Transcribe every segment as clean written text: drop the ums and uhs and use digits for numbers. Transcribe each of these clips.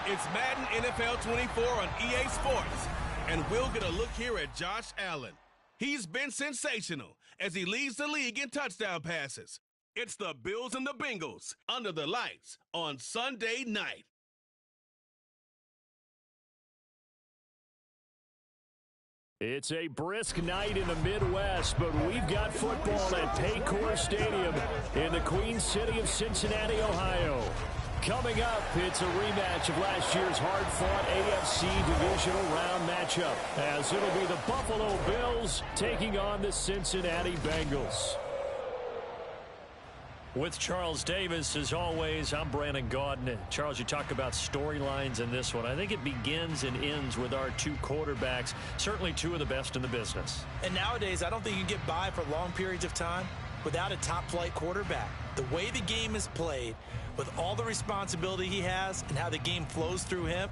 It's Madden NFL 24 on EA Sports, and we'll get a look here at Josh Allen. He's been sensational as he leads the league in touchdown passes. It's the Bills and the Bengals under the lights on Sunday night. It's a brisk night in the Midwest, but we've got football at Paycor Stadium in the Queen City of Cincinnati, Ohio. Coming up, it's a rematch of last year's hard-fought AFC Divisional Round matchup, as it'll be the Buffalo Bills taking on the Cincinnati Bengals. With Charles Davis, as always, I'm Brandon Gaudin. Charles, you talk about storylines in this one. I think it begins and ends with our two quarterbacks, certainly two of the best in the business. And nowadays, I don't think you can get by for long periods of time without a top-flight quarterback. The way the game is played, with all the responsibility he has and how the game flows through him.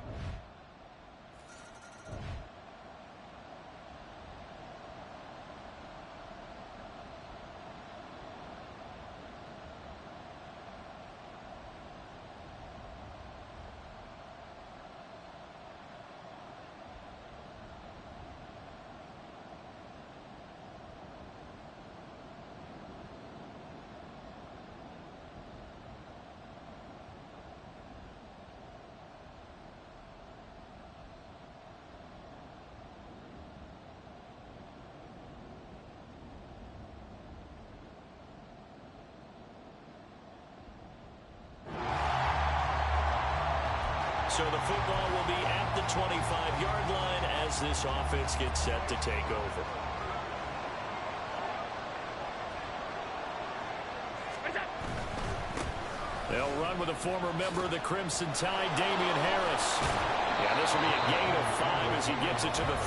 So the football will be at the 25-yard line as this offense gets set to take over. They'll run with a former member of the Crimson Tide, Damian Harris. Yeah, this will be a gain of 5 as he gets it to the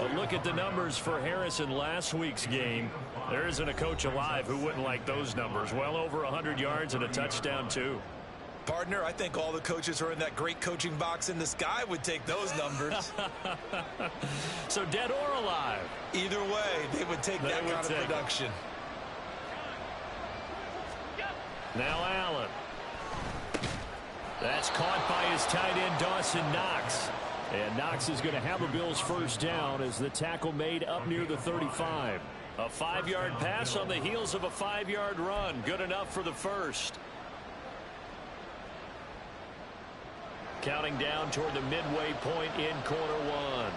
30. A look at the numbers for Harris in last week's game. There isn't a coach alive who wouldn't like those numbers. Well over 100 yards and a touchdown, too. Partner, I think all the coaches who are in that great coaching box in the sky would take those numbers. So dead or alive? Either way, they would take that kind of production. Now Allen. That's caught by his tight end, Dawson Knox. And Knox is going to have a Bills first down as the tackle made up near the 35. A 5-yard pass on the heels of a 5-yard run. Good enough for the first. Counting down toward the midway point in corner one.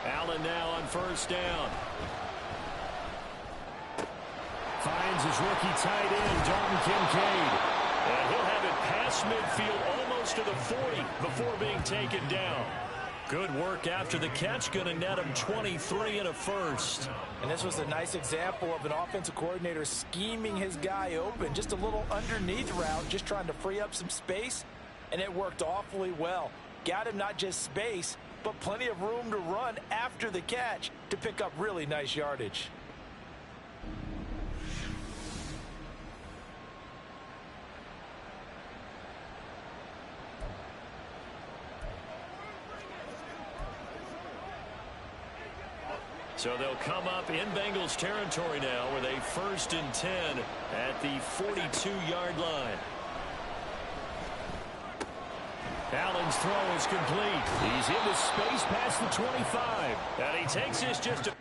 Allen now on first down. Finds his rookie tight end, Dalton Kincaid. And he'll have it past midfield almost to the 40 before being taken down. Good work after the catch, going to net him 23 and a first. And this was a nice example of an offensive coordinator scheming his guy open. Just a little underneath route, just trying to free up some space, and it worked awfully well. Got him not just space, but plenty of room to run after the catch to pick up really nice yardage. So they'll come up in Bengals territory now with a 1st and 10 at the 42-yard line. Allen's throw is complete. He's into space past the 25. And he takes this just a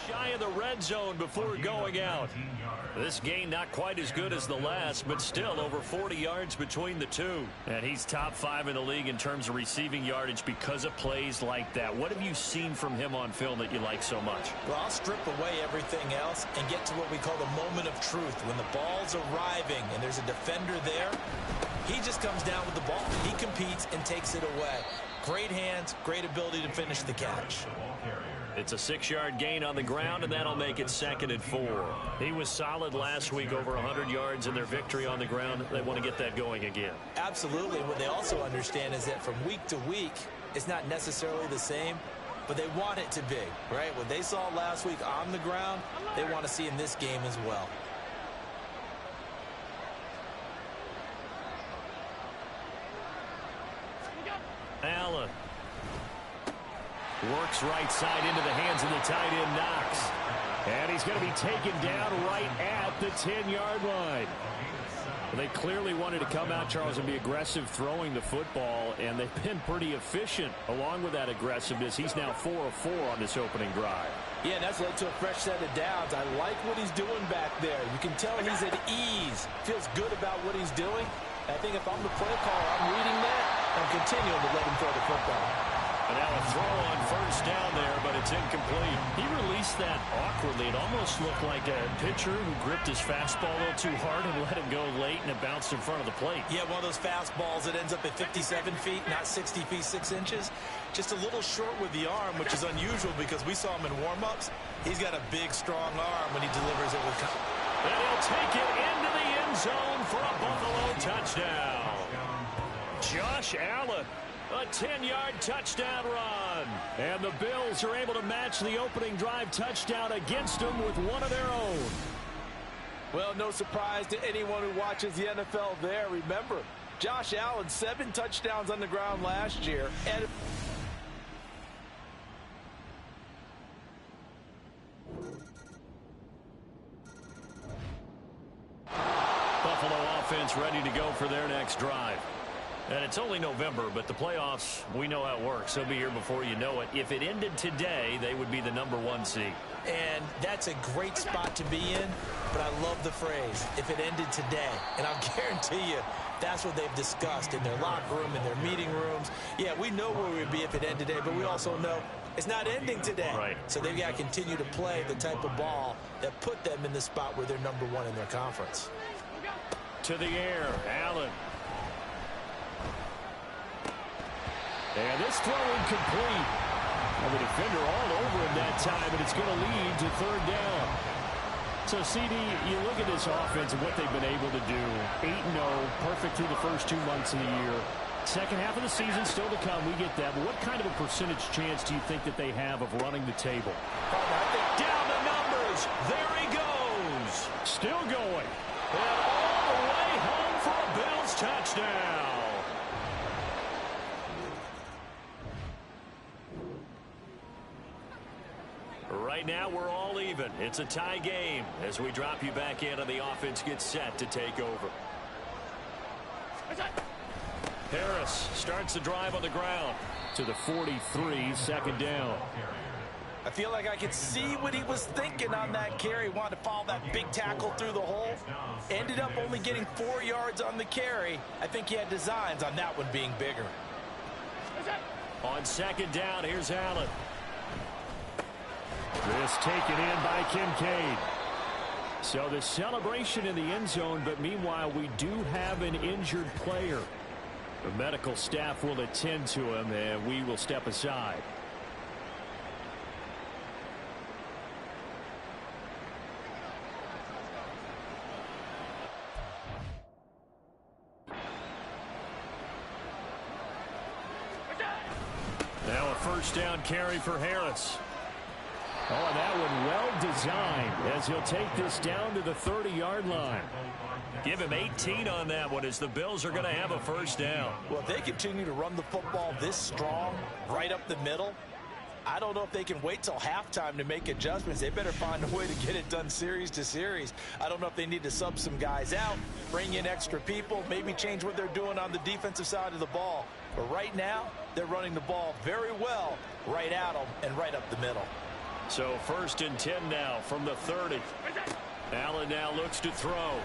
shy of the red zone before going out. This gain not quite as good as the last, but still over 40 yards between the two. And he's top 5 in the league in terms of receiving yardage because of plays like that. What have you seen from him on film that you like so much? Well, I'll strip away everything else and get to what we call the moment of truth. When the ball's arriving and there's a defender there, he just comes down with the ball. He competes and takes it away. Great hands, great ability to finish the catch. It's a 6-yard gain on the ground, and that'll make it 2nd and 4. He was solid last week, over 100 yards in their victory on the ground. They want to get that going again. Absolutely. What they also understand is that from week to week, it's not necessarily the same, but they want it to be, right? What they saw last week on the ground, they want to see in this game as well. Allen works right side into the hands of the tight end, Knox. And he's going to be taken down right at the 10-yard line. They clearly wanted to come out, Charles, and be aggressive throwing the football, and they've been pretty efficient along with that aggressiveness. He's now 4 of 4 on this opening drive. Yeah, and that's led to a fresh set of downs. I like what he's doing back there. You can tell he's at ease. Feels good about what he's doing. I think if I'm the play caller, I'm reading that. I'm continuing to let him throw the football. And now a throw on first down there, but it's incomplete. He released that awkwardly. It almost looked like a pitcher who gripped his fastball a little too hard and let it go late, and it bounced in front of the plate. Yeah, one of those fastballs that ends up at 57 feet, not 60 feet, 6 inches. Just a little short with the arm, which is unusual because we saw him in warm-ups. He's got a big, strong arm when he delivers it with confidence. And he'll take it into the end zone for a Buffalo touchdown. Josh Allen. A 10-yard touchdown run. And the Bills are able to match the opening drive touchdown against them with one of their own. Well, no surprise to anyone who watches the NFL there. Remember, Josh Allen, 7 touchdowns on the ground last year. And Buffalo offense ready to go for their next drive. And it's only November, but the playoffs, we know how it works. They'll be here before you know it. If it ended today, they would be the #1 seed. And that's a great spot to be in, but I love the phrase, if it ended today. And I'll guarantee you, that's what they've discussed in their locker room, in their meeting rooms. Yeah, we know where we'd be if it ended today, but we also know it's not ending today. Right. So they've got to continue to play the type of ball that put them in the spot where they're #1 in their conference. To the air, Allen. And this throw incomplete. And the defender all over him that time, and it's going to lead to 3rd down. So, CD, you look at this offense and what they've been able to do. 8-0, perfect through the first 2 months of the year. Second half of the season still to come. We get that. But what kind of a percentage chance do you think that they have of running the table? Down the numbers. There he goes. Still going. And all the way home for a Bills touchdown. Right now, we're all even. It's a tie game as we drop you back in and the offense gets set to take over. Harris starts the drive on the ground to the 43, 2nd down. I feel like I could see what he was thinking on that carry. Wanted to follow that big tackle through the hole. Ended up only getting 4 yards on the carry. I think he had designs on that one being bigger. On 2nd down, here's Allen. This taken in by Kincaid. So the celebration in the end zone, but meanwhile we do have an injured player. The medical staff will attend to him, and we will step aside. Now a 1st down carry for Harris. Oh, and that one well designed as he'll take this down to the 30-yard line. Give him 18 on that one as the Bills are going to have a 1st down. Well, if they continue to run the football this strong, right up the middle, I don't know if they can wait till halftime to make adjustments. They better find a way to get it done series to series. I don't know if they need to sub some guys out, bring in extra people, maybe change what they're doing on the defensive side of the ball. But right now, they're running the ball very well right at them and right up the middle. So 1st and 10 now from the 30. Allen now looks to throw.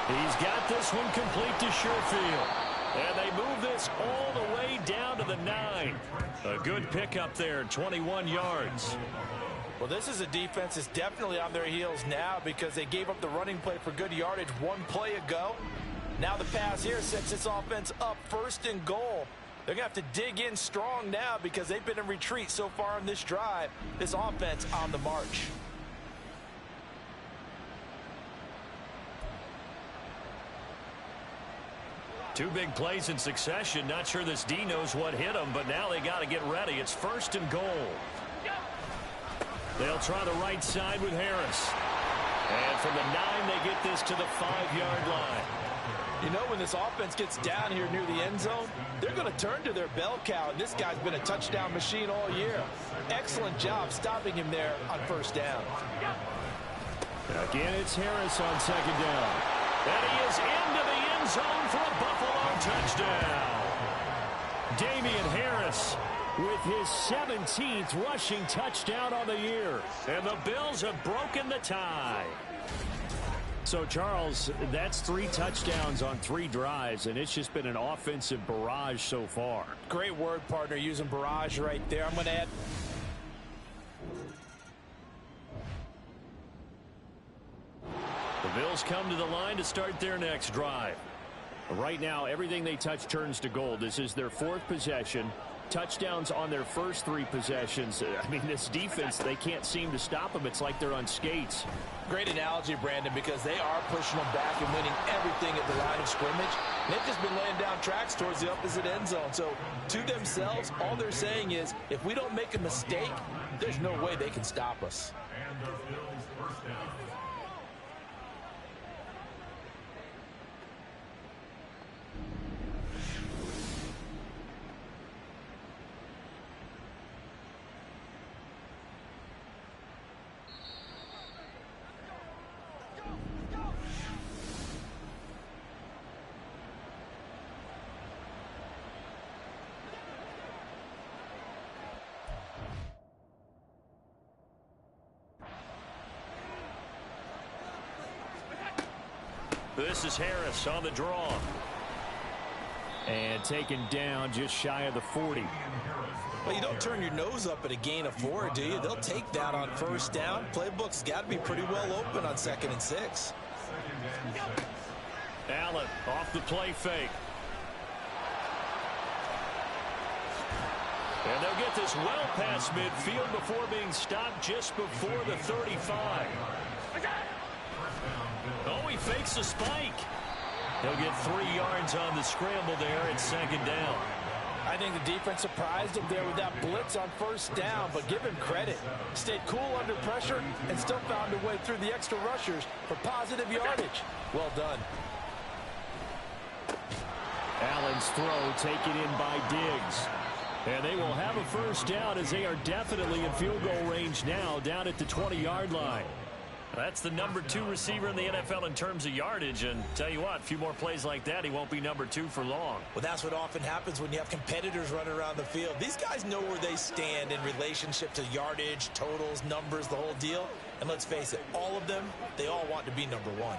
He's got this one complete to Sherfield. And they move this all the way down to the 9. A good pickup there, 21 yards. Well, this is a defense that's definitely on their heels now because they gave up the running play for good yardage 1 play ago. Now the pass here sets this offense up 1st and goal. They're going to have to dig in strong now because they've been in retreat so far in this drive. This offense on the march. Two big plays in succession. Not sure this D knows what hit him, but now they got to get ready. It's 1st and goal. They'll try the right side with Harris. And from the 9, they get this to the 5-yard line. You know, when this offense gets down here near the end zone, they're going to turn to their bell cow, and this guy's been a touchdown machine all year. Excellent job stopping him there on first down. Again, it's Harris on second down. And he is into the end zone for a Buffalo touchdown. Damian Harris with his 17th rushing touchdown on the year. And the Bills have broken the tie. So, Charles, that's 3 touchdowns on 3 drives, and it's just been an offensive barrage so far. Great word, partner, using barrage right there. I'm going to add... The Bills come to the line to start their next drive. Right now, everything they touch turns to gold. This is their 4th possession. Touchdowns on their first 3 possessions. I mean, this defense, they can't seem to stop them. It's like they're on skates. Great analogy, Brandon, because they are pushing them back and winning everything at the line of scrimmage. They've just been laying down tracks towards the opposite end zone. So, to themselves, all they're saying is, if we don't make a mistake, there's no way they can stop us. This is Harris on the draw. And taken down just shy of the 40. Well, you don't turn your nose up at a gain of 4, do you? They'll take that on first down. Playbook's got to be pretty well open on 2nd and 6. Allen off the play fake. And they'll get this well past midfield before being stopped just before the 35. Oh, he fakes a spike. He'll get 3 yards on the scramble there at 2nd down. I think the defense surprised him there with that blitz on first down, but give him credit. Stayed cool under pressure and still found a way through the extra rushers for positive yardage. Well done. Allen's throw taken in by Diggs. And they will have a first down as they are definitely in field goal range now, down at the 20-yard line. That's the number 2 receiver in the NFL in terms of yardage. And tell you what, a few more plays like that, he won't be number 2 for long. Well, that's what often happens when you have competitors running around the field. These guys know where they stand in relationship to yardage, totals, numbers, the whole deal. And let's face it, all of them, they all want to be number 1.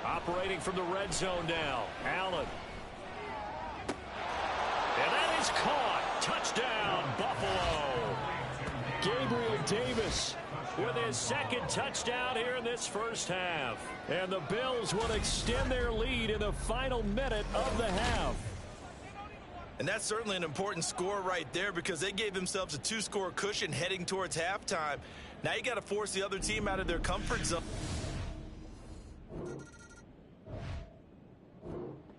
Operating from the red zone now, Allen. And that is caught. Touchdown, Buffalo. Gabriel Davis with his 2nd touchdown here in this first half. And the Bills will extend their lead in the final minute of the half. And that's certainly an important score right there because they gave themselves a 2-score cushion heading towards halftime. Now you got to force the other team out of their comfort zone.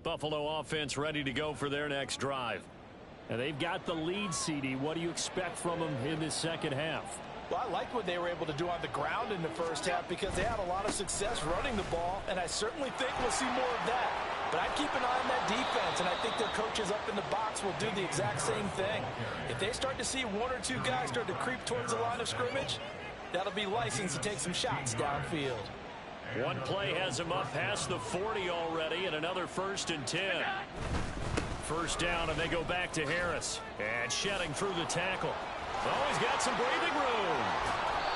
Buffalo offense ready to go for their next drive. And they've got the lead, CD. What do you expect from them in this second half? Well, I like what they were able to do on the ground in the first half because they had a lot of success running the ball, and I certainly think we'll see more of that. But I keep an eye on that defense, and I think their coaches up in the box will do the exact same thing. If they start to see 1 or 2 guys start to creep towards the line of scrimmage, that'll be license to take some shots downfield. One play has him up past the 40 already, and another 1st and 10. First down, and they go back to Harris. And shedding through the tackle. Oh, he's got some breathing room.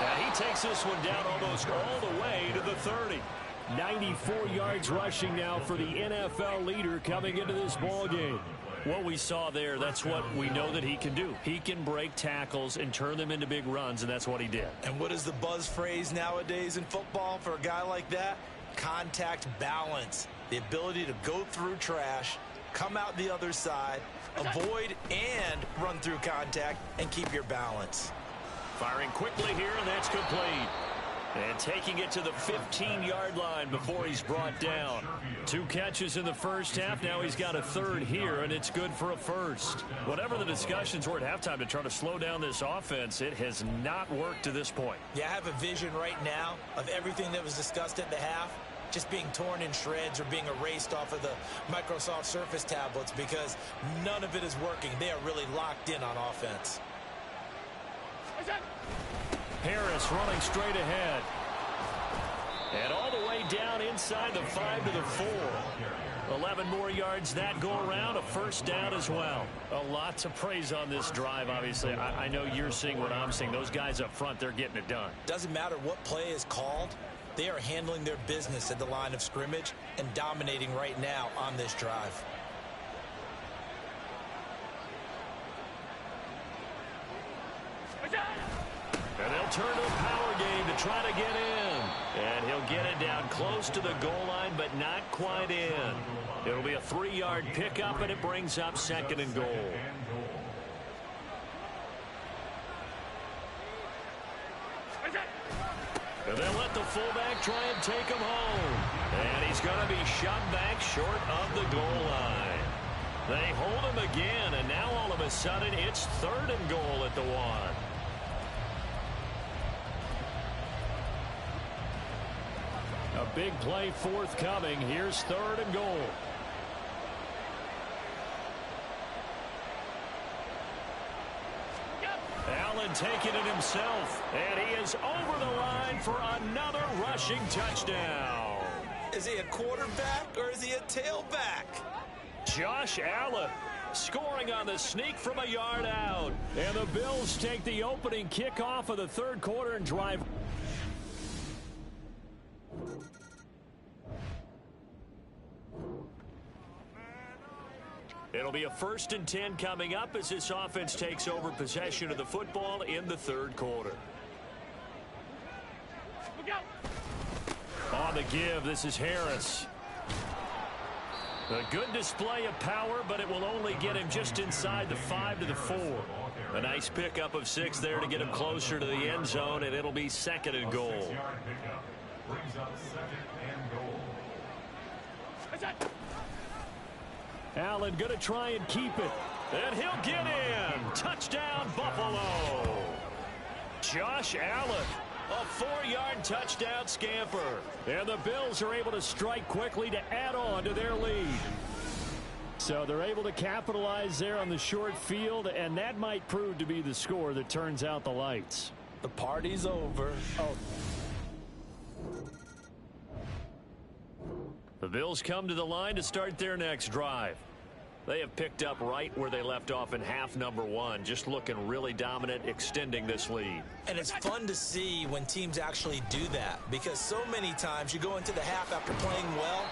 And he takes this one down almost all the way to the 30. 94 yards rushing now for the NFL leader coming into this ball game. What we saw there, that's what we know that he can do. He can break tackles and turn them into big runs, and that's what he did. And what is the buzz phrase nowadays in football for a guy like that? Contact balance. The ability to go through trash, come out the other side, avoid and run through contact, and keep your balance. Firing quickly here, and that's complete. And taking it to the 15-yard line before he's brought down. 2 catches in the first half. Now he's got a third here, and it's good for a first. Whatever the discussions were at halftime to try to slow down this offense, it has not worked to this point. Yeah, I have a vision right now of everything that was discussed at the half just being torn in shreds or being erased off of the Microsoft Surface tablets because none of it is working. They are really locked in on offense. Harris running straight ahead. And all the way down inside the 5 to the 4. 11 more yards that go around, a first down as well. A lot to praise on this drive, obviously. I know you're seeing what I'm seeing. Those guys up front, they're getting it done. Doesn't matter what play is called. They are handling their business at the line of scrimmage and dominating right now on this drive. And they'll turn to a power game to try to get in. And he'll get it down close to the goal line, but not quite in. It'll be a 3-yard pickup, and it brings up 2nd and goal. And they'll let the fullback try and take him home. And he's going to be shoved back short of the goal line. They hold him again, and now all of a sudden it's 3rd and goal at the 1. A big play forthcoming. Here's 3rd and goal. Allen taking it himself, and he is over the line for another rushing touchdown. Is he a quarterback or is he a tailback? Josh Allen scoring on the sneak from a yard out. And the Bills take the opening kickoff of the 3rd quarter and drive. It'll be a 1st and 10 coming up as this offense takes over possession of the football in the 3rd quarter. On the give, this is Harris. A good display of power, but it will only get him just inside the 5 to the 4. A nice pickup of 6 there to get him closer to the end zone, and it'll be 2nd and goal. Allen going to try and keep it. And he'll get in. Touchdown, Buffalo. Josh Allen, a 4-yard touchdown scamper. And the Bills are able to strike quickly to add on to their lead. So they're able to capitalize there on the short field, and that might prove to be the score that turns out the lights. The party's over. Oh. The Bills come to the line to start their next drive. They have picked up right where they left off in half number 1, just looking really dominant, extending this lead. And it's fun to see when teams actually do that, because so many times you go into the half after playing well,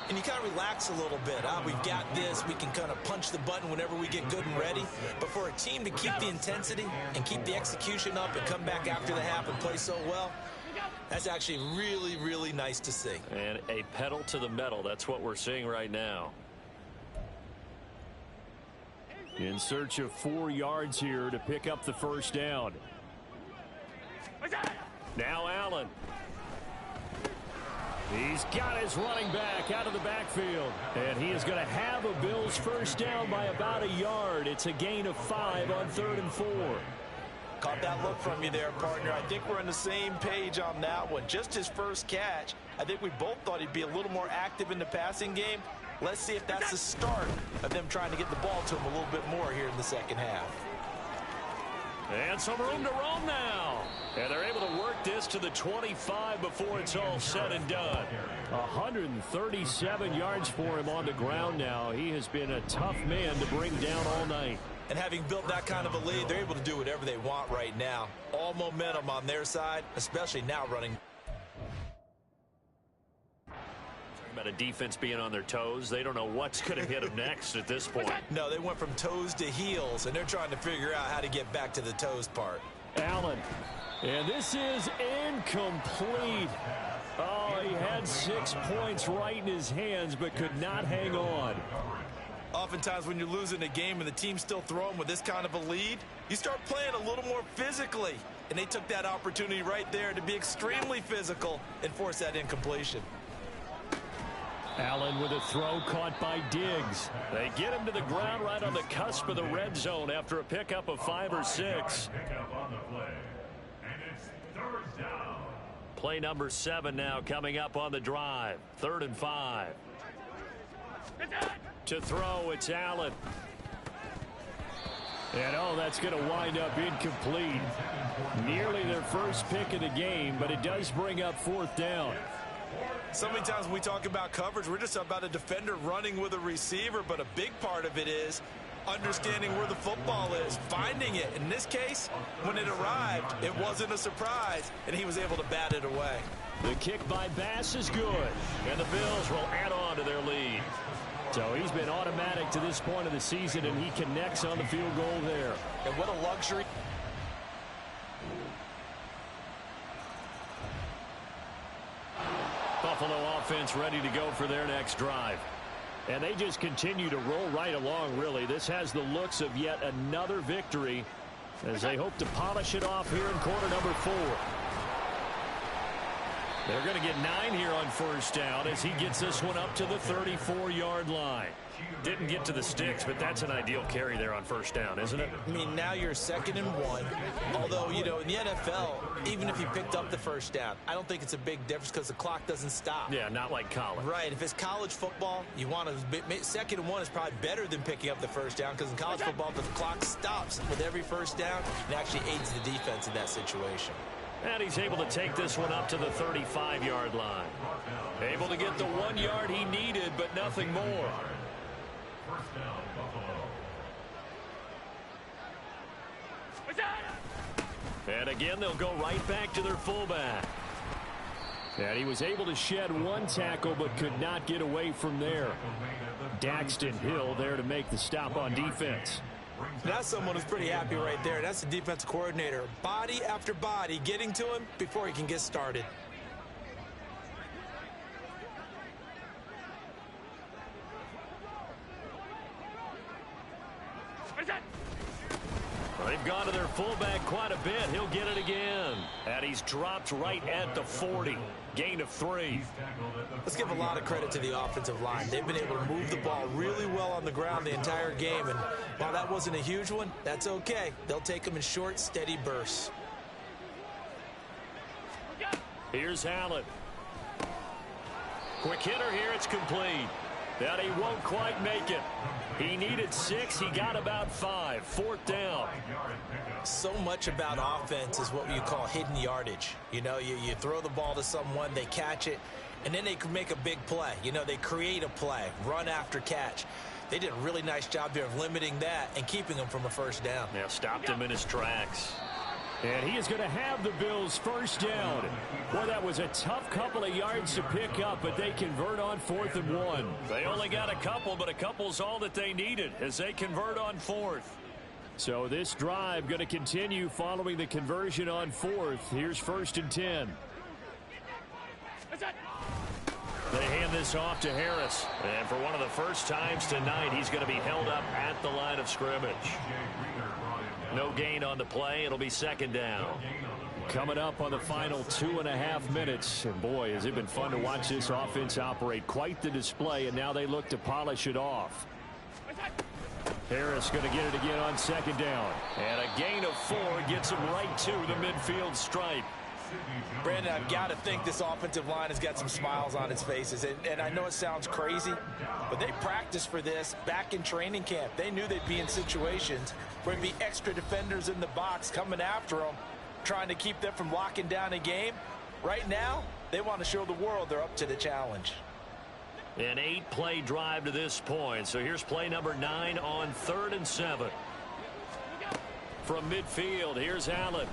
and you kind of relax a little bit. We've got this. We can kind of punch the button whenever we get good and ready. But for a team to keep the intensity and keep the execution up and come back after the half and play so well, that's actually really, really nice to see. And a pedal to the metal. That's what we're seeing right now. In search of 4 yards here to pick up the first down. Now Allen. He's got his running back out of the backfield. And he is going to have a Bills first down by about a yard. It's a gain of 5 on 3rd and 4. Caught that look from you there, partner. I think we're on the same page on that one. Just his first catch. I think we both thought he'd be a little more active in the passing game. Let's see if that's the start of them trying to get the ball to him a little bit more here in the second half. And some room to roam now. And they're able to work this to the 25 before it's all said and done. 137 yards for him on the ground now. He has been a tough man to bring down all night. And having built that kind of a lead, they're able to do whatever they want right now. All momentum on their side, especially now running. About a defense being on their toes. They don't know what's going to hit them next at this point. No, they went from toes to heels, and they're trying to figure out how to get back to the toes part. Allen. And this is incomplete. Oh, he had 6 points right in his hands, but could not hang on. Oftentimes when you're losing a game and the team's still throwing with this kind of a lead, you start playing a little more physically. and they took that opportunity right there to be extremely physical and force that incompletion. Allen with a throw caught by Diggs. They get him to the ground right on the cusp of the red zone after a pickup of 5 or 6. Play number 7 now coming up on the drive. 3rd and 5. To throw, it's Allen. And that's going to wind up incomplete. Nearly their first pick of the game, but it does bring up 4th down. So many times when we talk about coverage, we're just about a defender running with a receiver, but a big part of it is understanding where the football is, finding it. In this case, when it arrived, it wasn't a surprise, and he was able to bat it away. The kick by Bass is good, and the Bills will add on to their lead. So he's been automatic to this point of the season, and he connects on the field goal there. And what a luxury. Buffalo offense ready to go for their next drive. And they just continue to roll right along, really. This has the looks of yet another victory as they hope to polish it off here in quarter number 4. They're going to get 9 here on 1st down as he gets this one up to the 34-yard line. Didn't get to the sticks, but that's an ideal carry there on 1st down, isn't it? I mean, now you're 2nd and 1. Although, you know, in the NFL, even if you picked up the 1st down, I don't think it's a big difference because the clock doesn't stop. Yeah, not like college. Right. If it's college football, you want to 2nd and 1 is probably better than picking up the 1st down because in college football, the clock stops with every 1st down and actually aids the defense in that situation. And he's able to take this one up to the 35-yard line. Able to get the 1 yard he needed, but nothing more. And again, they'll go right back to their fullback. And he was able to shed 1 tackle, but could not get away from there. Daxton Hill there to make the stop on defense. That's someone who's pretty happy right there. That's the defensive coordinator. Body after body getting to him before he can get started. They've gone to their fullback quite a bit. He'll get it again. And he's dropped right at the 40. Gain of 3. Let's give a lot of credit to the offensive line. They've been able to move the ball really well on the ground the entire game. And while that wasn't a huge one, that's okay. They'll take them in short, steady bursts. Here's Allen. Quick hitter here. It's complete. And he won't quite make it. He needed 6. He got about 5. 4th down. So much about offense is what you call hidden yardage. You know, you throw the ball to someone, they catch it, and then they can make a big play. You know, they create a play, run after catch. They did a really nice job there of limiting that and keeping him from a 1st down. Yeah, stopped him in his tracks. And he is going to have the Bills' 1st down. Well, that was a tough couple of yards to pick up, but they convert on 4th and 1. They only got a couple, but a couple's all that they needed as they convert on 4th. So this drive going to continue following the conversion on 4th. Here's 1st and 10. They hand this off to Harris. And for one of the first times tonight, he's going to be held up at the line of scrimmage. No gain on the play. It'll be 2nd down. Coming up on the final 2.5 minutes. And boy, has it been fun to watch this offense operate. Quite the display, and now they look to polish it off. Harris going to get it again on 2nd down. And a gain of 4 gets him right to the midfield stripe. Brandon, I've got to think this offensive line has got some smiles on its faces. And I know it sounds crazy, but they practiced for this back in training camp. They knew they'd be in situations where there'd be extra defenders in the box coming after them, trying to keep them from locking down a game. Right now, they want to show the world they're up to the challenge. An 8-play drive to this point. So here's play number 9 on 3rd and 7. From midfield, here's Allen.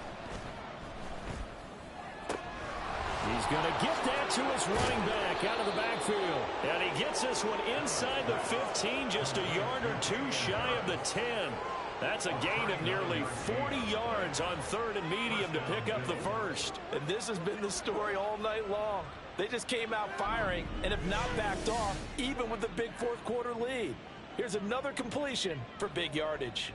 He's going to get that to his running back out of the backfield. And he gets this one inside the 15, just a yard or 2 shy of the 10. That's a gain of nearly 40 yards on 3rd and medium to pick up the 1st. And this has been the story all night long. They just came out firing and have not backed off, even with the big 4th quarter lead. Here's another completion for big yardage.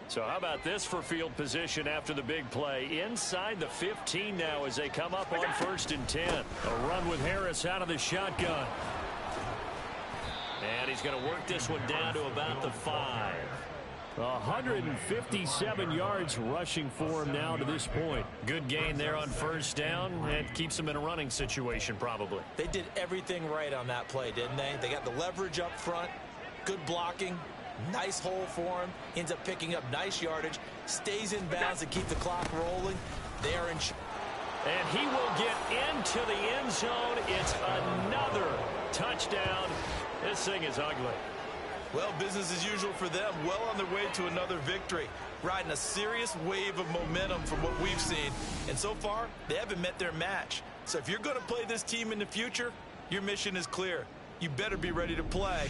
So how about this for field position after the big play? Inside the 15 now as they come up on 1st and 10. A run with Harris out of the shotgun. And he's going to work this one down to about the 5. 157 yards rushing for him now to this point. Good gain there on 1st down. And keeps him in a running situation probably. They did everything right on that play, didn't they? They got the leverage up front, good blocking, nice hole for him, ends up picking up nice yardage, stays in bounds and keep the clock rolling. They are in. And he will get into the end zone. It's another touchdown. This thing is ugly. Well, business as usual for them. Well on their way to another victory. Riding a serious wave of momentum from what we've seen. And so far, they haven't met their match. So if you're going to play this team in the future, your mission is clear. You better be ready to play.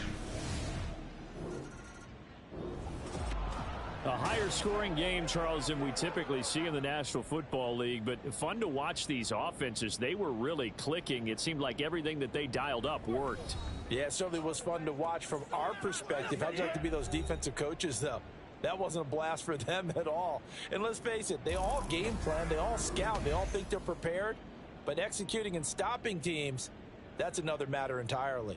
A higher scoring game, Charles, than we typically see in the National Football League, but fun to watch these offenses. They were really clicking. It seemed like everything that they dialed up worked. Yeah, it certainly was fun to watch from our perspective. How'd you like to be those defensive coaches, though? That wasn't a blast for them at all. And let's face it, they all game plan, they all scout, they all think they're prepared. But executing and stopping teams, that's another matter entirely.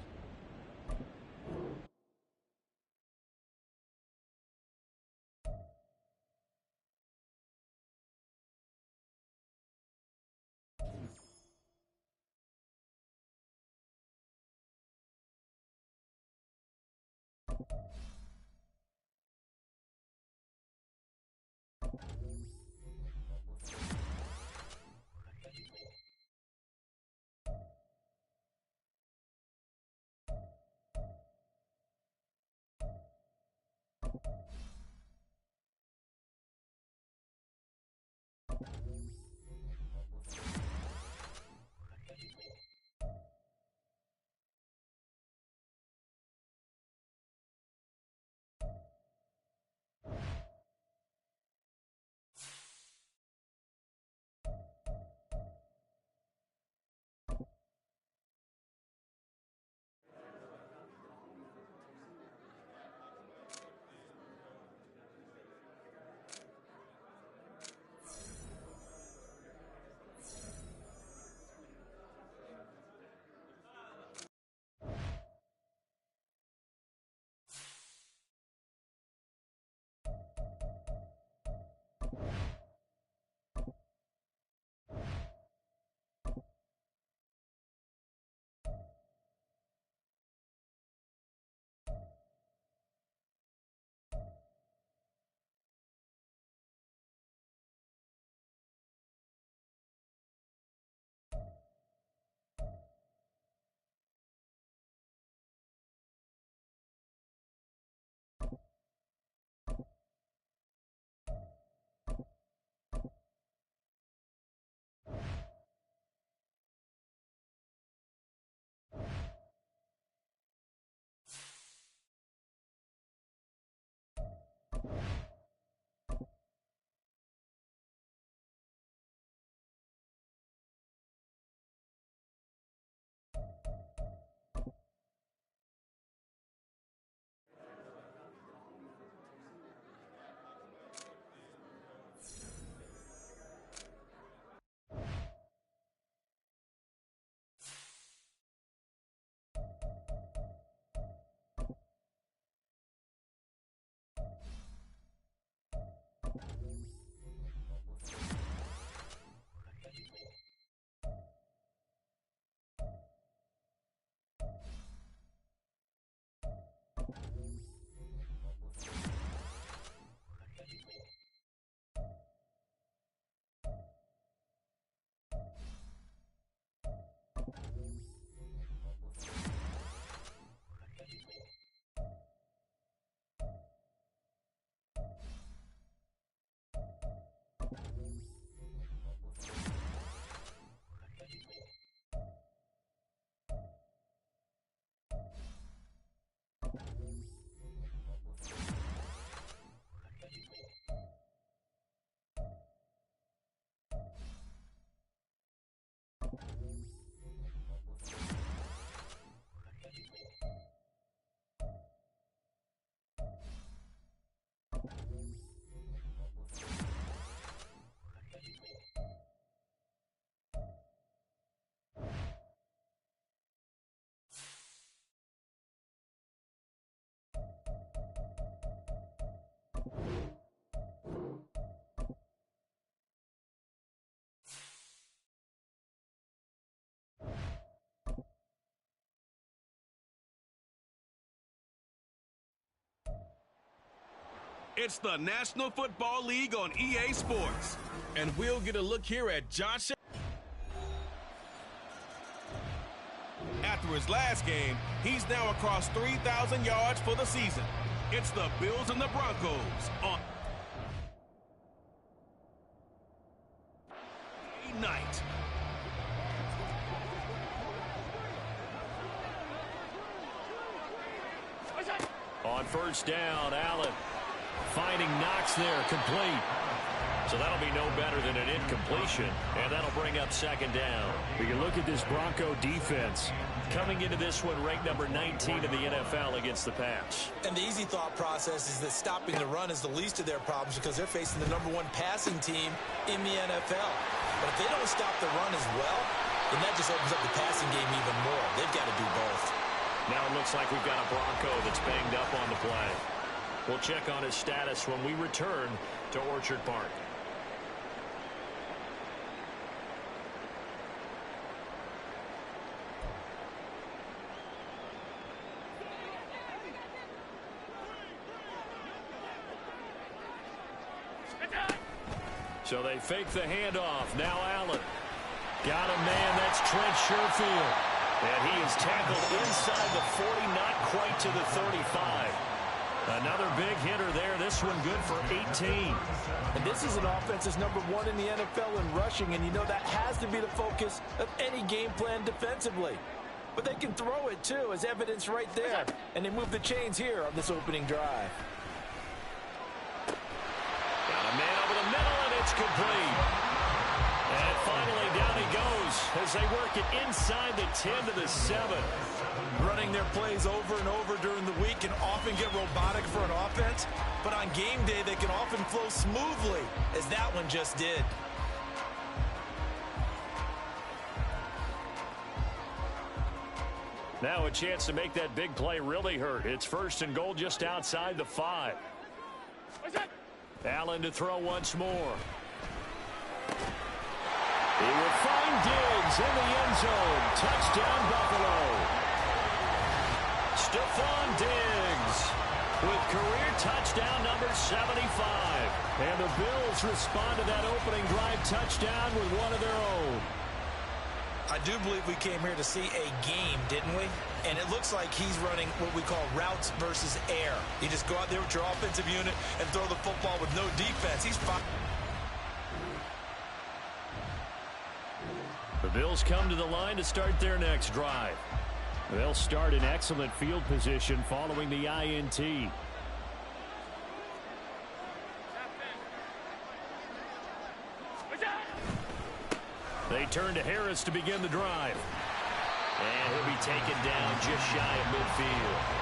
It's the National Football League on EA Sports. And we'll get a look here at Josh. After his last game, he's now across 3,000 yards for the season. It's the Bills and the Broncos on night. On first down, Allen finding Knox there, complete. So that'll be no better than an incompletion, and that'll bring up second down. We can look at this Bronco defense. Coming into this one, ranked number 19 in the NFL against the pass. And the easy thought process is that stopping the run is the least of their problems because they're facing the #1 passing team in the NFL. But if they don't stop the run as well, then that just opens up the passing game even more. They've got to do both. Now it looks like we've got a Bronco that's banged up on the play. We'll check on his status when we return to Orchard Park. So they fake the handoff. Now Allen. Got a man. That's Trent Sherfield. And he is tackled inside the 40, not quite to the 35. Another big hitter there. This one good for 18. And this is an offense that's #1 in the NFL in rushing, and you know that has to be the focus of any game plan defensively. But they can throw it, too, as evidence right there. And they move the chains here on this opening drive. Got a man over the middle, and it's complete. And finally, down he goes as they work it inside the 10 to the 7. Running their plays over and over during the week can often get robotic for an offense, but on game day, they can often flow smoothly, as that one just did. Now a chance to make that big play really hurt. It's first and goal just outside the 5. Allen to throw once more. He will find Diggs in the end zone. Touchdown, Buffalo. Stephon Diggs with career touchdown number 75. And the Bills respond to that opening drive touchdown with one of their own. I do believe we came here to see a game, didn't we? And it looks like he's running what we call routes versus air. You just go out there with your offensive unit and throw the football with no defense. He's fine. The Bills come to the line to start their next drive. They'll start in excellent field position following the INT. They turn to Harris to begin the drive. And he'll be taken down just shy of midfield.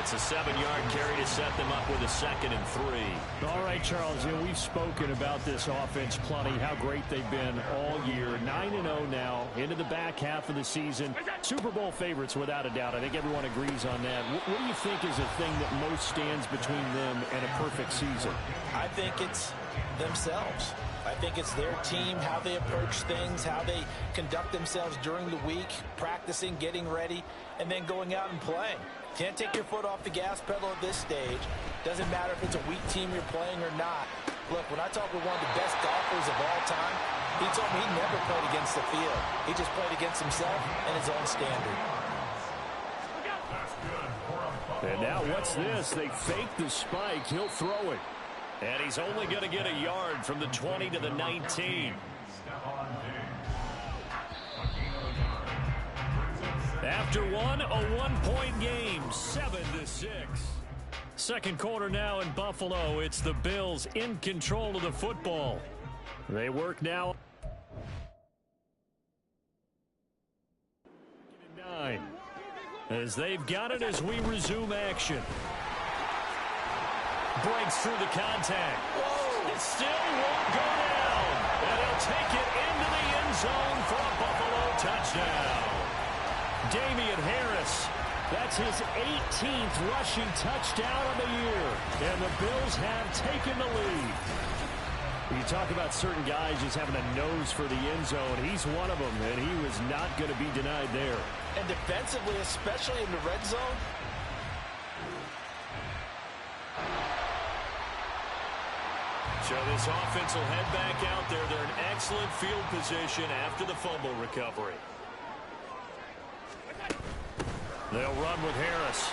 It's a 7-yard carry to set them up with a 2nd and 3. All right, Charles, we've spoken about this offense plenty, how great they've been all year. 9-0 now, into the back half of the season. Super Bowl favorites, without a doubt. I think everyone agrees on that. What do you think is the thing that most stands between them and a perfect season? I think it's themselves. I think it's their team, how they approach things, how they conduct themselves during the week, practicing, getting ready, and then going out and playing. Can't take your foot off the gas pedal at this stage. Doesn't matter if it's a weak team you're playing or not. Look, when I talk with one of the best golfers of all time, he told me he never played against the field. He just played against himself and his own standard. And now what's this? They fake the spike. He'll throw it. And he's only going to get a yard from the 20 to the 19. After one, a one-point game, 7-6. Second quarter now in Buffalo. It's the Bills in control of the football. They work now. 9. As they've got it as we resume action. Breaks through the contact. Whoa. It still won't go down. And he'll take it into the end zone for a Buffalo touchdown. Damian Harris. That's his 18th rushing touchdown of the year. And the Bills have taken the lead. You talk about certain guys just having a nose for the end zone. He's one of them, and he was not going to be denied there. And defensively, especially in the red zone, So this offense will head back out there. They're in excellent field position after the fumble recovery. They'll run with Harris.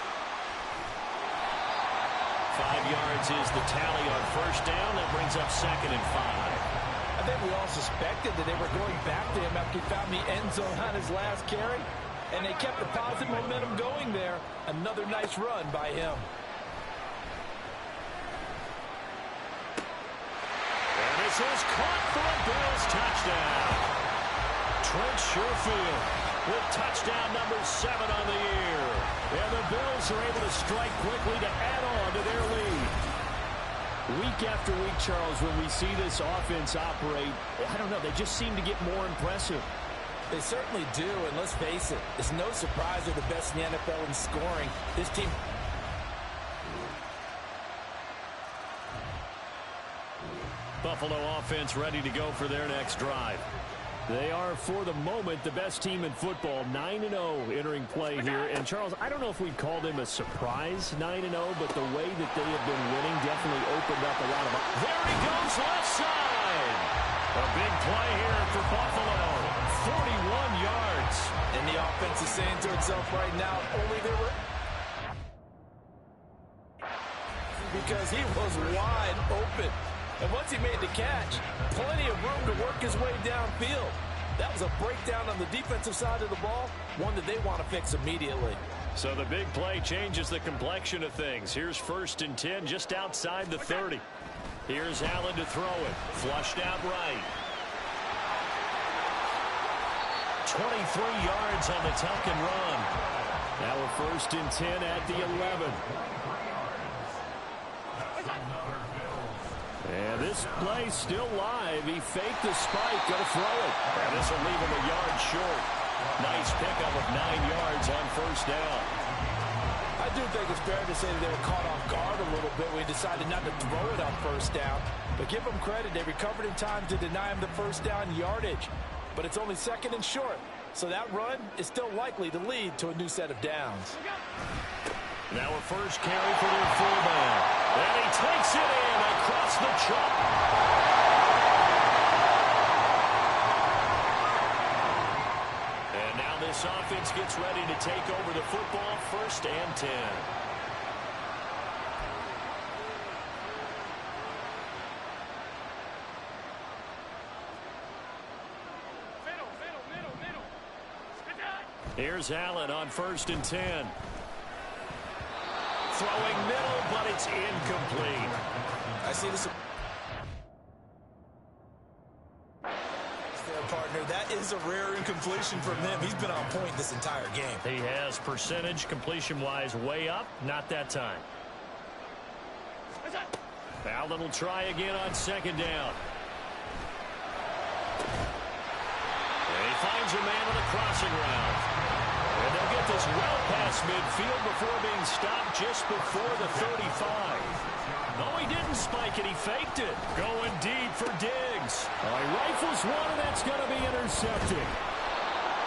5 yards is the tally on first down. That brings up 2nd and 5. I think we all suspected that they were going back to him after he found the end zone on his last carry. And they kept the positive momentum going there. Another nice run by him. And this is caught for a Bills touchdown. Trent Sherfield with touchdown number 7 on the year. And the Bills are able to strike quickly to add on to their lead. Week after week, Charles, when we see this offense operate, I don't know, they just seem to get more impressive. They certainly do, and let's face it, it's no surprise they're the best in the NFL in scoring. This team... Buffalo offense ready to go for their next drive. They are, for the moment, the best team in football, 9-0 entering play here. And, Charles, I don't know if we'd call them a surprise 9-0, but the way that they have been winning definitely opened up a lot of... There he goes, left side. A big play here for Buffalo. 41 yards. And the offense is saying to itself right now, only there were... Because he was wide open. And once he made the catch, plenty of room to work his way downfield. That was a breakdown on the defensive side of the ball, one that they want to fix immediately. So the big play changes the complexion of things. Here's 1st and 10 just outside the 30. Here's Allen to throw it. Flushed out right. 23 yards on the tuck and run. Now a 1st and 10 at the 11. And this play still live. He faked the spike, going to throw it. And this will leave him a yard short. Nice pickup of 9 yards on first down. I do think it's fair to say that they were caught off guard a little bit when he decided not to throw it on first down. But give them credit, they recovered in time to deny him the first down yardage. But it's only 2nd and short. So that run is still likely to lead to a new set of downs. Now a first carry for their fullback. And he takes it in across the chalk. And now this offense gets ready to take over the football. 1st and 10. Here's Allen on 1st and 10. Throwing middle, but it's incomplete. I see this. Partner, that is a rare incompletion from him. He's been on point this entire game. He has percentage completion-wise way up. Not that time. Allen will try again on 2nd down. And he finds a man on the crossing route. And they'll get this well past midfield before being stopped just before the 35. No, he didn't spike it. He faked it. Going deep for Diggs. He rifles one, and that's going to be intercepted.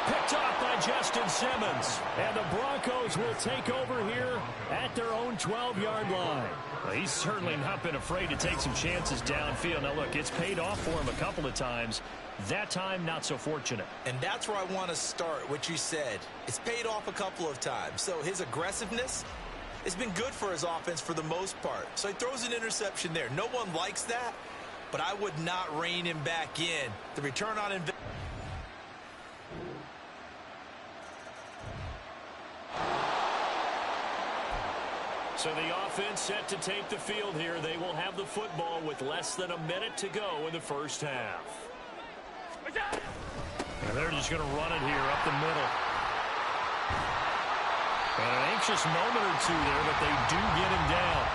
Picked off by Justin Simmons. And the Broncos will take over here at their own 12-yard line. Well, he's certainly not been afraid to take some chances downfield. Now, look, it's paid off for him a couple of times. That time, not so fortunate. And that's where I want to start, what you said. It's paid off a couple of times. So his aggressiveness has been good for his offense for the most part. So he throws an interception there. No one likes that, but I would not rein him back in. The return on investment. So the offense set to take the field here. They will have the football with less than a minute to go in the first half. And they're just going to run it here up the middle. And an anxious moment or two there, but they do get him down.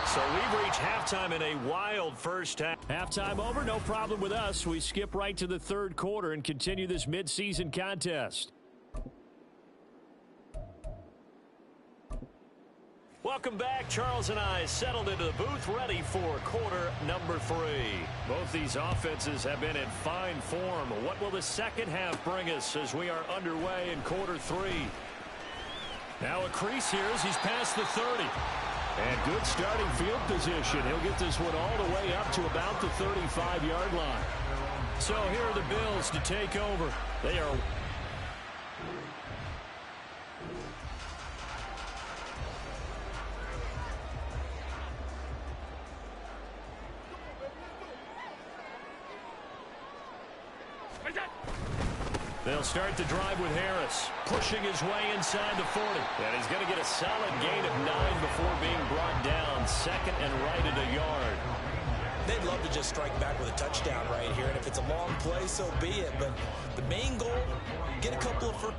So we've reached halftime in a wild first half. Halftime over, no problem with us. We skip right to the 3rd quarter and continue this midseason contest. Welcome back. Charles and I settled into the booth, ready for quarter number 3. Both these offenses have been in fine form. What will the second half bring us as we are underway in quarter 3? Now a crease here as he's past the 30. And good starting field position. He'll get this one all the way up to about the 35-yard line. So here are the Bills to take over. They are... They'll start the drive with Harris, pushing his way inside the 40. And he's going to get a solid gain of 9 before being brought down. Second and right at a yard. They'd love to just strike back with a touchdown right here. And if it's a long play, so be it. But the main goal, get a couple of first.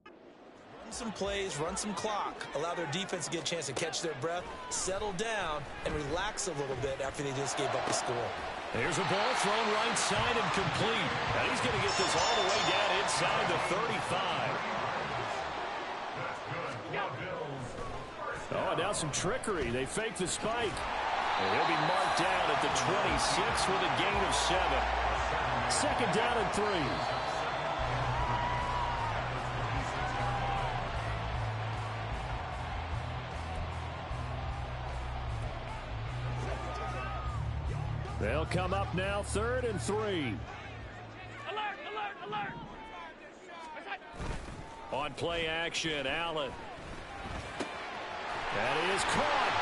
Run some plays, run some clock. Allow their defense to get a chance to catch their breath, settle down, and relax a little bit after they just gave up the score. Here's a ball thrown right side and complete. And he's going to get this all the way down inside the 35. Oh, and now some trickery. They fake the spike. And he'll be marked down at the 26 with a gain of 7. Second down and 3. They'll come up now, 3rd and 3. Alert, alert, alert. On play action, Allen. That is caught.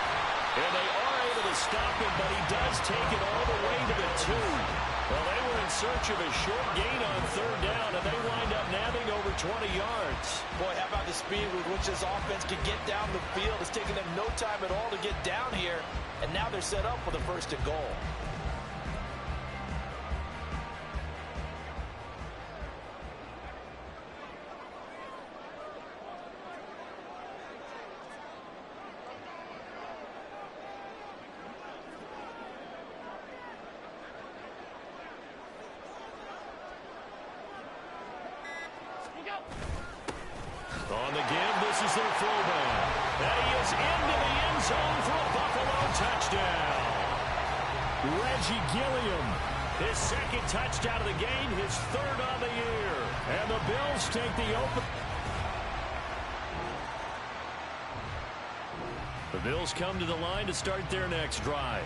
And they are able to stop him, but he does take it all the way to the 2. Well, they were in search of a short gain on 3rd down, and they wind up nabbing over 20 yards. Boy, how about the speed with which this offense can get down the field? It's taken them no time at all to get down here, and now they're set up for the 1st and goal. On the give, this is their fullback. And he is into the end zone for a Buffalo touchdown. Reggie Gilliam. His 2nd touchdown of the game, his 3rd on the year. And the Bills take the open. The Bills come to the line to start their next drive.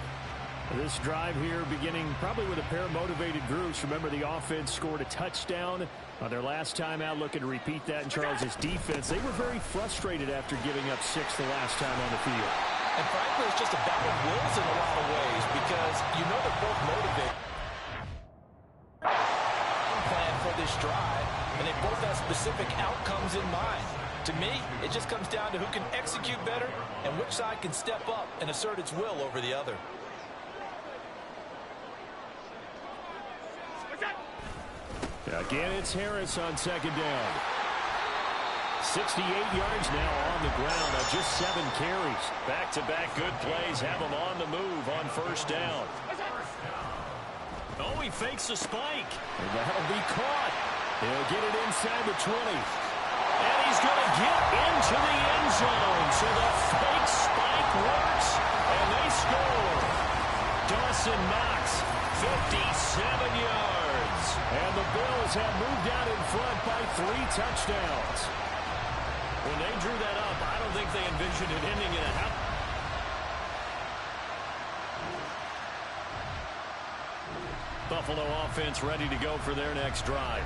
This drive here beginning probably with a pair of motivated groups. Remember, the offense scored a touchdown on their last time out, looking to repeat that in Charles' defense. They were very frustrated after giving up 6 the last time on the field. And frankly, it's just a battle of wills in a lot of ways because you know they're both motivated. Plan for this drive, and they both have specific outcomes in mind. To me, it just comes down to who can execute better and which side can step up and assert its will over the other. Again, it's Harris on 2nd down. 68 yards now on the ground on just 7 carries. Back-to-back good plays have him on the move on 1st down. Oh, he fakes a spike. And that'll be caught. He'll get it inside the 20. And he's going to get into the end zone. So the fake spike works, and they score. Dawson Knox, 57 yards. And the Bills have moved out in front by 3 touchdowns. When they drew that up, I don't think they envisioned it ending in a half. Buffalo offense ready to go for their next drive.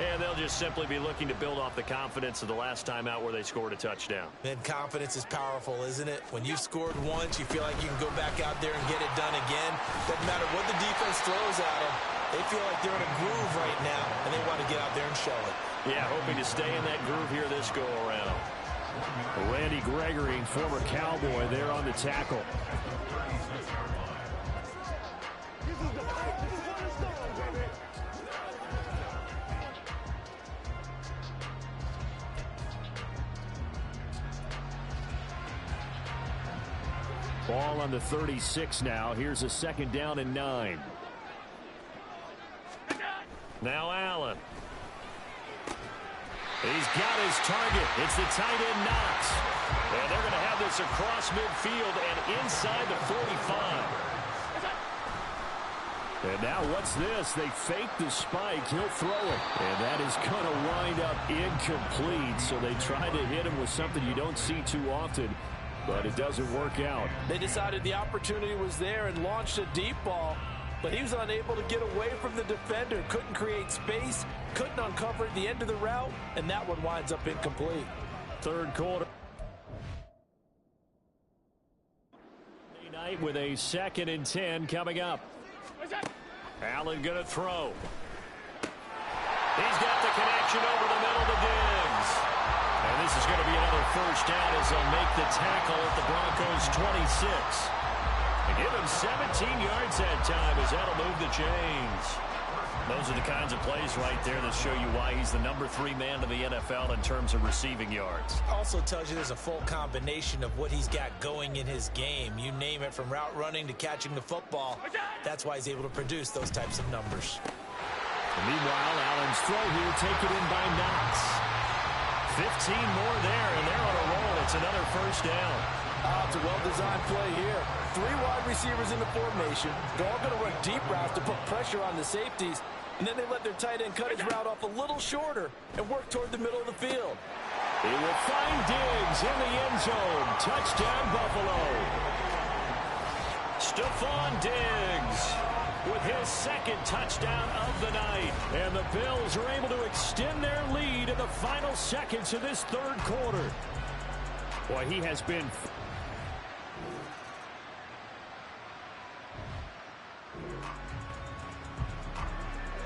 And they'll just simply be looking to build off the confidence of the last time out where they scored a touchdown. And confidence is powerful, isn't it? When you've scored once, you feel like you can go back out there and get it done again. Doesn't matter what the defense throws at them. They feel like they're in a groove right now, and they want to get out there and show it. Yeah, hoping to stay in that groove here this go-around. Randy Gregory, former Cowboy, there on the tackle. Ball on the 36 now. Here's a 2nd down and 9. Now Allen. He's got his target. It's the tight end Knox. And they're going to have this across midfield and inside the 45. And now what's this? They fake the spike. He'll throw it. And that is going to wind up incomplete. So they try to hit him with something you don't see too often. but it doesn't work out. They decided the opportunity was there and launched a deep ball, but he was unable to get away from the defender, couldn't create space, couldn't uncover at the end of the route, and that one winds up incomplete. Third quarter. Night with a 2nd and 10 coming up. Allen going to throw. He's got the connection over the middle to Diggs. And this is going to be another first down as they'll make the tackle at the Broncos 26. And give him 17 yards that time as that'll move the chains. Those are the kinds of plays right there that show you why he's the number 3 man in the NFL in terms of receiving yards. Also tells you there's a full combination of what he's got going in his game. You name it, from route running to catching the football. That's why he's able to produce those types of numbers. And meanwhile, Allen's throw here taken in by Knox. 15 more there, and they're on a roll. It's another first down. It's a well-designed play here. 3 wide receivers in the formation. They're all going to run deep routes to put pressure on the safeties, and then they let their tight end cut his route off a little shorter and work toward the middle of the field. He will find Diggs in the end zone. Touchdown, Buffalo. Stephon Diggs with his 2nd touchdown of the night. And the Bills are able to extend their lead in the final seconds of this 3rd quarter. Boy, he has been...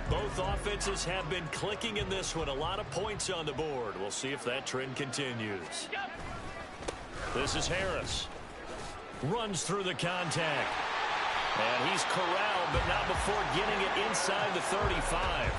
Both offenses have been clicking in this one. A lot of points on the board. We'll see if that trend continues. This is Harris. Runs through the contact. And he's corralled, but not before getting it inside the 35.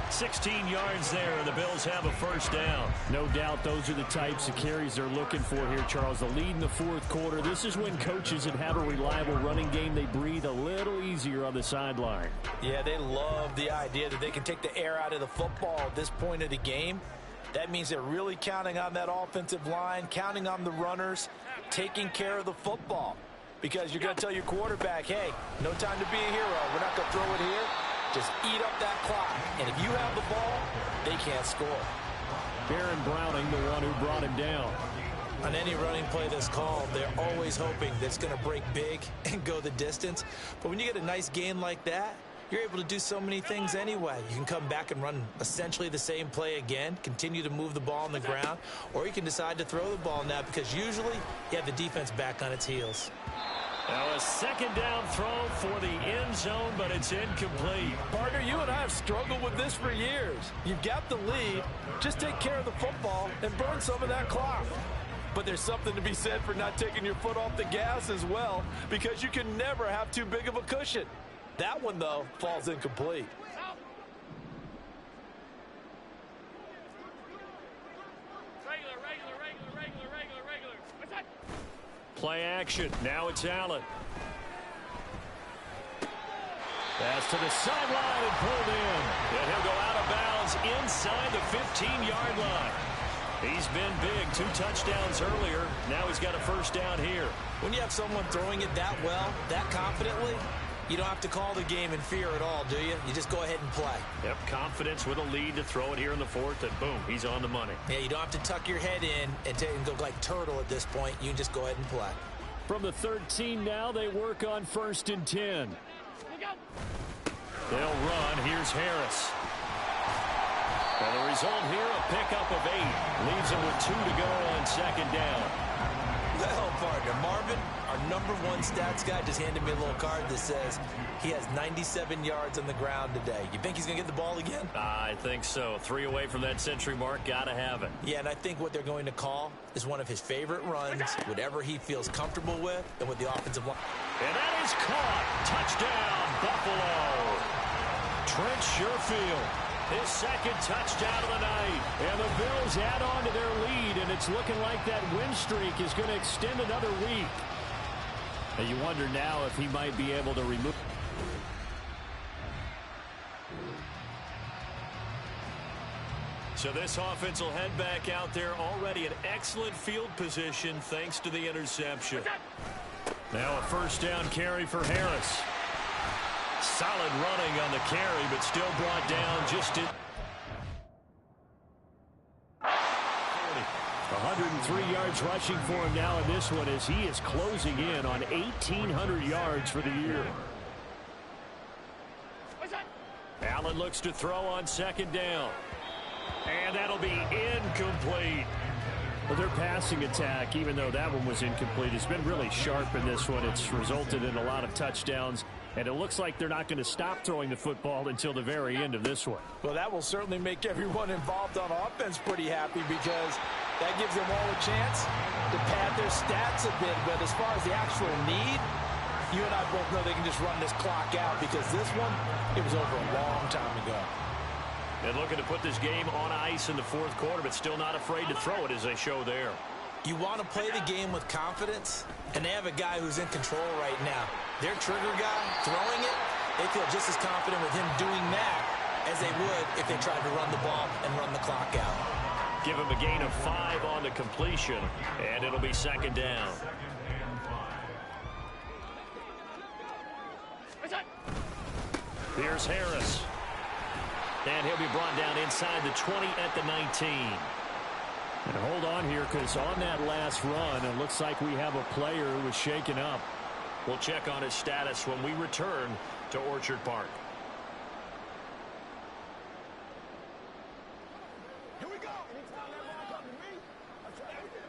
16 yards there, and the Bills have a first down. No doubt those are the types of carries they're looking for here, Charles. The lead in the 4th quarter. This is when coaches that have a reliable running game, they breathe a little easier on the sideline. Yeah, they love the idea that they can take the air out of the football at this point of the game. That means they're really counting on that offensive line, counting on the runners, taking care of the football. Because you're going to tell your quarterback, hey, no time to be a hero. We're not going to throw it here. Just eat up that clock. And if you have the ball, they can't score. Baron Browning, the one who brought him down. On any running play that's called, they're always hoping that it's going to break big and go the distance. But when you get a nice gain like that, you're able to do so many things anyway. You can come back and run essentially the same play again, continue to move the ball on the ground, or you can decide to throw the ball now because usually you have the defense back on its heels. Now a 2nd down throw for the end zone, but it's incomplete. Partner, you and I have struggled with this for years. You've got the lead. Just take care of the football and burn some of that clock. But there's something to be said for not taking your foot off the gas as well, because you can never have too big of a cushion. That one, though, falls incomplete. Play action. Now it's Allen. Pass to the sideline and pulled in. And he'll go out of bounds inside the 15-yard line. He's been big. 2 touchdowns earlier. Now he's got a first down here. When you have someone throwing it that well, that confidently, you don't have to call the game in fear at all, do you? You just go ahead and play. Yep, confidence with a lead to throw it here in the 4th, and boom, he's on the money. Yeah, you don't have to tuck your head in and go like turtle at this point. You can just go ahead and play. From the 13 now, they work on 1st and 10. They'll run. Here's Harris. And the result here, a pickup of 8. Leaves him with 2 to go on 2nd down. Well, partner, Marvin, our #1 stats guy, just handed me a little card that says he has 97 yards on the ground today. You think he's going to get the ball again? I think so. 3 away from that century mark. Got to have it. Yeah, and I think what they're going to call is one of his favorite runs, whatever he feels comfortable with, and with the offensive line. And that is caught. Touchdown, Buffalo. Trent Sherfield. His 2nd touchdown of the night. And the Bills add on to their lead, and it's looking like that win streak is going to extend another week. And you wonder now if he might be able to remove. So this offense will head back out there, already in excellent field position thanks to the interception. Now a first down carry for Harris. Solid running on the carry, but still brought down just in. 103 yards rushing for him now in this one as he is closing in on 1,800 yards for the year. Allen looks to throw on second down. And that'll be incomplete. Well, their passing attack, even though that one was incomplete, has been really sharp in this one. It's resulted in a lot of touchdowns, and it looks like they're not going to stop throwing the football until the very end of this one. Well, that will certainly make everyone involved on offense pretty happy because that gives them all a chance to pad their stats a bit. But as far as the actual need, you and I both know they can just run this clock out because this one, it was over a long time ago. And looking to put this game on ice in the fourth quarter, but still not afraid to throw it as they show there. You want to play the game with confidence, and they have a guy who's in control right now. Their trigger guy throwing it, they feel just as confident with him doing that as they would if they tried to run the ball and run the clock out. Give him a gain of 5 on the completion, and it'll be second down. Here's Harris. And he'll be brought down inside the 20 at the 19. And hold on here, because on that last run, it looks like we have a player who was shaken up. We'll check on his status when we return to Orchard Park. Here we go. Anytime that ball comes to me, I try everything.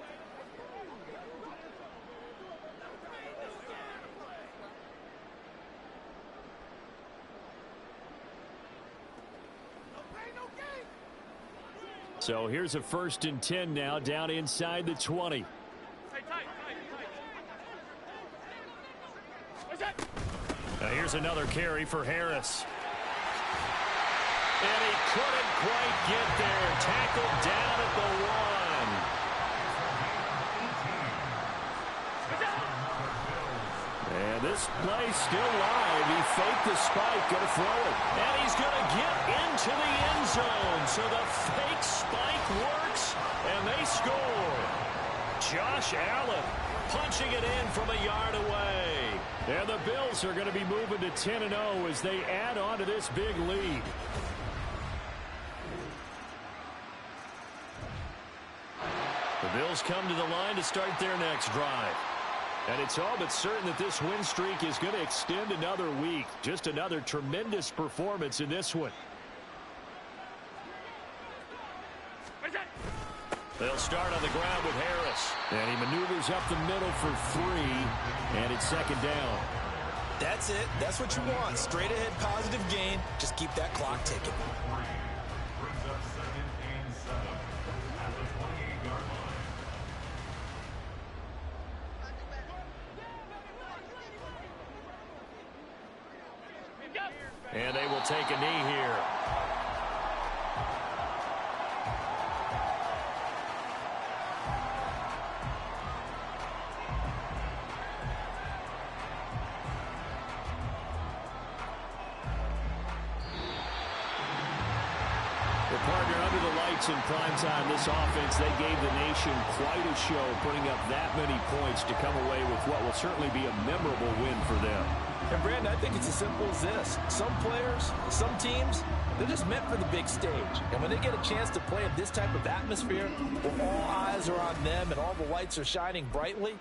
So here's a 1st and 10 now, down inside the 20. Now here's another carry for Harris. And he couldn't quite get there. Tackled down at the 1. And this play still live. He faked the spike, going to throw it. And he's going to get into the end zone. So the fake spike works, and they score. Josh Allen punching it in from a yard away. And the Bills are going to be moving to 10-0 as they add on to this big lead. The Bills come to the line to start their next drive. And it's all but certain that this win streak is going to extend another week. Just another tremendous performance in this one. They'll start on the ground with Harris. And he maneuvers up the middle for 3, and it's second down. That's it. That's what you want. Straight ahead positive gain. Just keep that clock ticking. And they will take a knee here. The partner under the lights in primetime, this offense, they gave the nation quite a show, putting up that many points to come away with what will certainly be a memorable win for them. And Brandon, I think it's as simple as this. Some players, some teams, they're just meant for the big stage. And when they get a chance to play in this type of atmosphere, where all eyes are on them and all the lights are shining brightly,